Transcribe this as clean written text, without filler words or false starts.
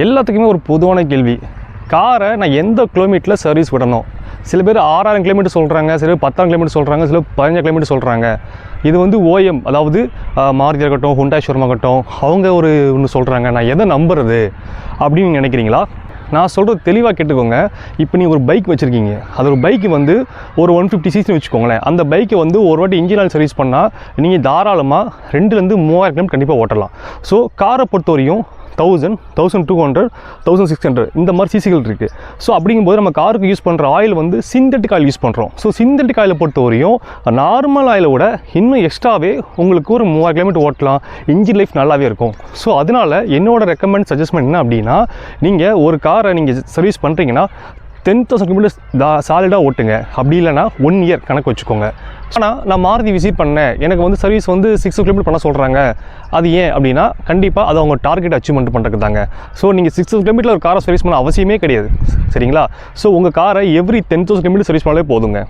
எல்லாத்துக்குமே ஒரு பொதுவான கேள்வி, காரை நான் எந்த கிலோமீட்டரில் சர்வீஸ் விடணும்? சில பேர் 6000 கிலோமீட்டர் சொல்கிறாங்க, சில பேர் 10,000 கிலோமீட்டர் சொல்கிறாங்க, சில பேர் 15 கிலோமீட்டர் சொல்கிறாங்க. இது வந்து ஓஎம், அதாவது மாருதி ஆகட்டும், ஹுண்டாய் ஷோரூம் ஆகட்டும், அவங்க ஒன்று சொல்கிறாங்க. நான் எதை நம்புறது அப்படின்னு நினைக்கிறீங்களா? நான் சொல்கிறது தெளிவாக கேட்டுக்கோங்க. இப்போ நீங்கள் ஒரு பைக் வச்சுருக்கீங்க, அது ஒரு பைக்கு வந்து ஒரு 150 சிசின்னு வச்சுக்கோங்களேன். அந்த பைக்கை வந்து ஒரு வாட்டி இன்ஜின் ஆயில் சர்வீஸ் பண்ணால் நீங்கள் தாராளமாக 2,000 3000 கிலோமீட்டர் கண்டிப்பாக ஓட்டலாம். ஸோ காரை பொறுத்தவரையும் 1000, 1200, 1600 இந்த மாதிரி சிசிகள் இருக்குது. ஸோ அப்படிங்கும்போது நம்ம காருக்கு யூஸ் பண்ணுற ஆயில் வந்து சிந்தட்டிக் ஆயில் யூஸ் பண்ணுறோம். ஸோ சிந்தட்டிக் ஆயிலை பொறுத்தவரையும் நார்மல் ஆயிலை விட இன்னும் எக்ஸ்ட்ராவே உங்களுக்கு ஒரு 3000 கிலோமீட்டர் ஓட்டலாம், இன்ஜின் லைஃப் நல்லாவே இருக்கும். ஸோ அதனால் என்னோட ரெக்கமெண்ட் சஜஸ்ட்மெண்ட் என்ன அப்படின்னா, நீங்கள் ஒரு காரை நீங்கள் சர்வீஸ் பண்ணுறீங்கன்னா 10,000 கிலோமீட்டர்ஸ் சாலிடாக ஓட்டுங்க. அப்படி இல்லைனா 1 இயர் கணக்கு வச்சுக்கோங்க. ஆனால் நான் மாருதி விசிட் பண்ணேன், எனக்கு வந்து சர்வீஸ் வந்து 6 கிலோமீட்டர் பண்ண சொல்கிறாங்க. அது ஏன் அப்படின்னா, கண்டிப்பாக அது அவங்க டார்கெட் அச்சீவ்மெண்ட் பண்ணுறதுக்கு தாங்க. ஸோ நீங்கள் 6 கிலோமீட்டர் ஒரு காரை சர்வீஸ் பண்ண அவசியமே கிடையாது, சரிங்களா? ஸோ உங்கள் காரை எவ்ரி 10,000 கிலோமீட்டர் சர்வீஸ் பண்ணாலே போதுங்க.